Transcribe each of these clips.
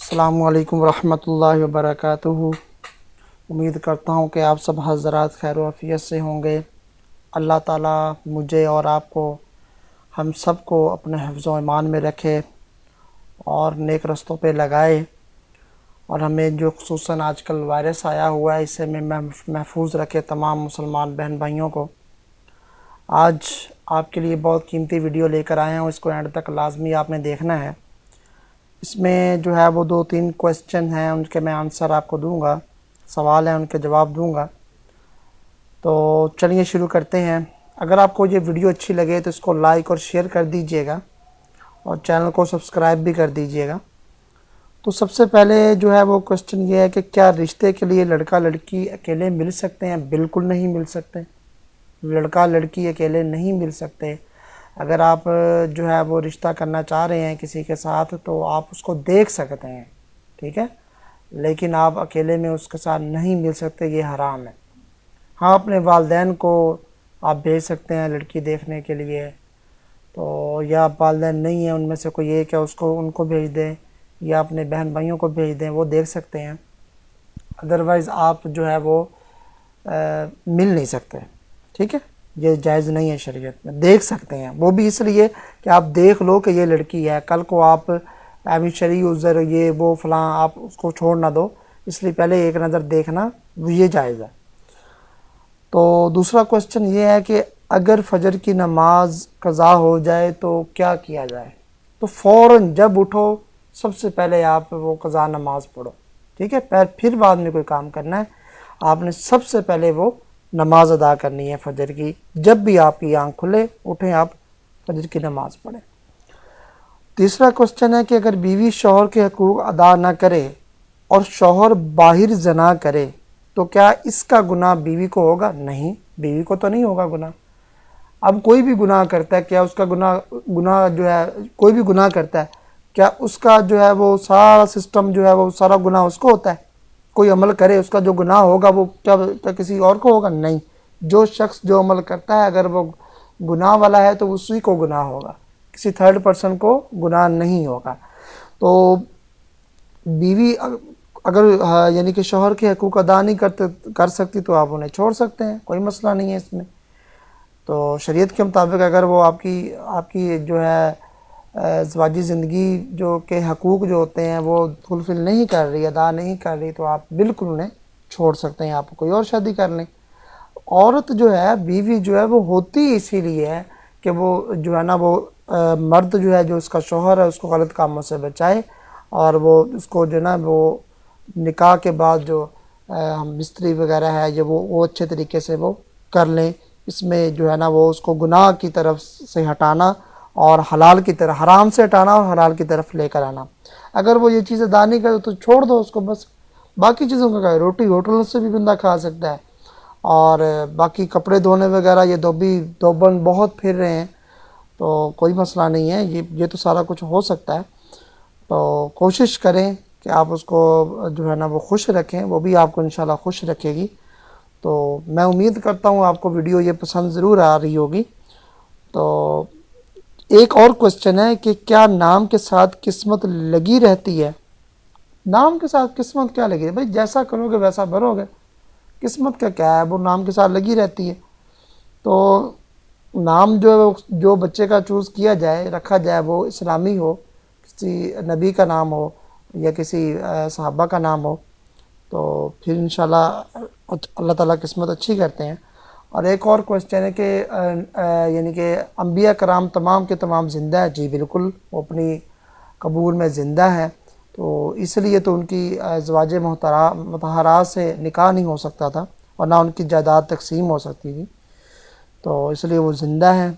السلام علیکم ورحمۃ اللہ وبرکاتہ۔ امید کرتا ہوں کہ آپ سب حضرات خیر و عافیت سے ہوں گے۔ اللہ تعالیٰ مجھے اور آپ کو، ہم سب کو اپنے حفظ و ایمان میں رکھے اور نیک رستوں پہ لگائے، اور ہمیں جو خصوصاً آج کل وائرس آیا ہوا ہے اس سے میں محفوظ رکھے تمام مسلمان بہن بھائیوں کو۔ آج آپ کے لیے بہت قیمتی ویڈیو لے کر آئے ہوں، اس کو اینڈ تک لازمی آپ نے دیکھنا ہے۔ اس میں جو ہے وہ 2-3 کوسچن ہیں، ان کے میں آنسر آپ کو دوں گا، سوال ہیں ان کے جواب دوں گا۔ تو چلیے شروع کرتے ہیں۔ اگر آپ کو یہ ویڈیو اچھی لگے تو اس کو لائک اور شیئر کر دیجئے گا، اور چینل کو سبسکرائب بھی کر دیجئے گا۔ تو سب سے پہلے جو ہے وہ کوسچن یہ ہے کہ کیا رشتے کے لیے لڑکا لڑکی اکیلے مل سکتے ہیں؟ بالکل نہیں مل سکتے، لڑکا لڑکی اکیلے نہیں مل سکتے۔ اگر آپ جو ہے وہ رشتہ کرنا چاہ رہے ہیں کسی کے ساتھ تو آپ اس کو دیکھ سکتے ہیں، ٹھیک ہے، لیکن آپ اکیلے میں اس کے ساتھ نہیں مل سکتے، یہ حرام ہے۔ ہاں، اپنے والدین کو آپ بھیج سکتے ہیں لڑکی دیکھنے کے لیے، تو یا والدین نہیں ہیں ان میں سے کوئی ایک ہے، ان کو بھیج دیں، یا اپنے بہن بھائیوں کو بھیج دیں، وہ دیکھ سکتے ہیں۔ ادروائز آپ جو ہے وہ مل نہیں سکتے، ٹھیک ہے، یہ جائز نہیں ہے شریعت میں۔ دیکھ سکتے ہیں، وہ بھی اس لیے کہ آپ دیکھ لو کہ یہ لڑکی ہے، کل کو آپ ایویں شرعی عذر یہ وہ فلاں آپ اس کو چھوڑ نہ دو، اس لیے پہلے ایک نظر دیکھنا یہ جائز ہے۔ تو دوسرا کوسچن یہ ہے کہ اگر فجر کی نماز قضا ہو جائے تو کیا کیا جائے؟ تو فوراً جب اٹھو سب سے پہلے آپ وہ قضا نماز پڑھو، ٹھیک ہے، پھر بعد میں کوئی کام کرنا ہے۔ آپ نے سب سے پہلے وہ نماز ادا کرنی ہے فجر کی۔ جب بھی آپ کی آنکھ کھلے اٹھیں، آپ فجر کی نماز پڑھیں۔ تیسرا کوسچن ہے کہ اگر بیوی شوہر کے حقوق ادا نہ کرے اور شوہر باہر زنا کرے تو کیا اس کا گناہ بیوی کو ہوگا؟ نہیں، بیوی کو تو نہیں ہوگا گناہ۔ اب کوئی بھی گناہ کرتا ہے، کیا اس کا گناہ جو ہے، کوئی بھی گناہ کرتا ہے، کیا اس کا جو ہے وہ سارا سسٹم جو ہے وہ سارا گناہ اس کو ہوتا ہے؟ کوئی عمل کرے اس کا جو گناہ ہوگا وہ کیا کسی اور کو ہوگا؟ نہیں، جو شخص جو عمل کرتا ہے اگر وہ گناہ والا ہے تو اسی کو گناہ ہوگا، کسی تھرڈ پرسن کو گناہ نہیں ہوگا۔ تو بیوی اگر یعنی کہ شوہر کے حقوق ادا نہیں کر سکتی تو آپ انہیں چھوڑ سکتے ہیں، کوئی مسئلہ نہیں ہے اس میں۔ تو شریعت کے مطابق اگر وہ آپ کی جو ہے ازدواجی زندگی جو کے حقوق جو ہوتے ہیں وہ فلفل نہیں کر رہی، ادا نہیں کر رہی، تو آپ بالکل انہیں چھوڑ سکتے ہیں، آپ کوئی اور شادی کر لیں۔ عورت جو ہے، بیوی جو ہے وہ ہوتی اسی لیے ہے کہ وہ جو ہے نا وہ مرد جو ہے جو اس کا شوہر ہے اس کو غلط کاموں سے بچائے، اور وہ اس کو جو ہے نا وہ نکاح کے بعد جو مستری وغیرہ ہے جو وہ اچھے طریقے سے وہ کر لیں۔ اس میں جو ہے نا وہ اس کو گناہ کی طرف سے ہٹانا اور حلال کی طرف، حرام سے ہٹانا اور حلال کی طرف لے کر آنا۔ اگر وہ یہ چیزیں ادا نہیں کرے تو چھوڑ دو اس کو، بس۔ باقی چیزوں کا کہا، روٹی ہوٹل سے بھی بندہ کھا سکتا ہے، اور باقی کپڑے دھونے وغیرہ یہ دوبن بہت پھر رہے ہیں، تو کوئی مسئلہ نہیں ہے، یہ تو سارا کچھ ہو سکتا ہے۔ تو کوشش کریں کہ آپ اس کو جو ہے نا وہ خوش رکھیں، وہ بھی آپ کو انشاءاللہ خوش رکھے گی۔ تو میں امید کرتا ہوں آپ کو ویڈیو یہ پسند ضرور آ رہی ہوگی۔ تو ایک اور کوسچن ہے کہ کیا نام کے ساتھ قسمت لگی رہتی ہے؟ نام کے ساتھ قسمت کیا لگی ہے؟ بھائی جیسا کرو گے ویسا بھرو گے، قسمت کا کیا ہے، وہ نام کے ساتھ لگی رہتی ہے۔ تو نام جو بچے کا چوز کیا جائے، رکھا جائے، وہ اسلامی ہو، کسی نبی کا نام ہو یا کسی صحابہ کا نام ہو، تو پھر انشاءاللہ اللہ تعالیٰ قسمت اچھی کرتے ہیں۔ اور ایک اور کوسچن ہے کہ یعنی کہ انبیاء کرام تمام کے تمام زندہ ہیں؟ جی بالکل، وہ اپنی قبور میں زندہ ہیں، تو اس لیے تو ان کی ازواج مطہرات سے نکاح نہیں ہو سکتا تھا، اور نہ ان کی جائیداد تقسیم ہو سکتی تھی، تو اس لیے وہ زندہ ہیں۔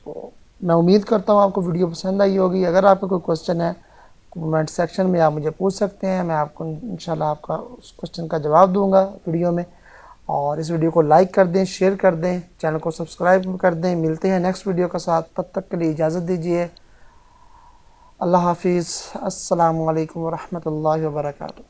تو میں امید کرتا ہوں آپ کو ویڈیو پسند آئی ہوگی۔ اگر آپ کا کوئی کوسچن ہے کمنٹ سیکشن میں آپ مجھے پوچھ سکتے ہیں، میں آپ کو انشاءاللہ آپ کا اس کوسچن کا جواب دوں گا ویڈیو میں۔ اور اس ویڈیو کو لائک کر دیں، شیئر کر دیں، چینل کو سبسکرائب کر دیں۔ ملتے ہیں نیکسٹ ویڈیو کے ساتھ، تب تک کے لیے اجازت دیجیے۔ اللہ حافظ، السلام علیکم ورحمۃ اللہ وبرکاتہ۔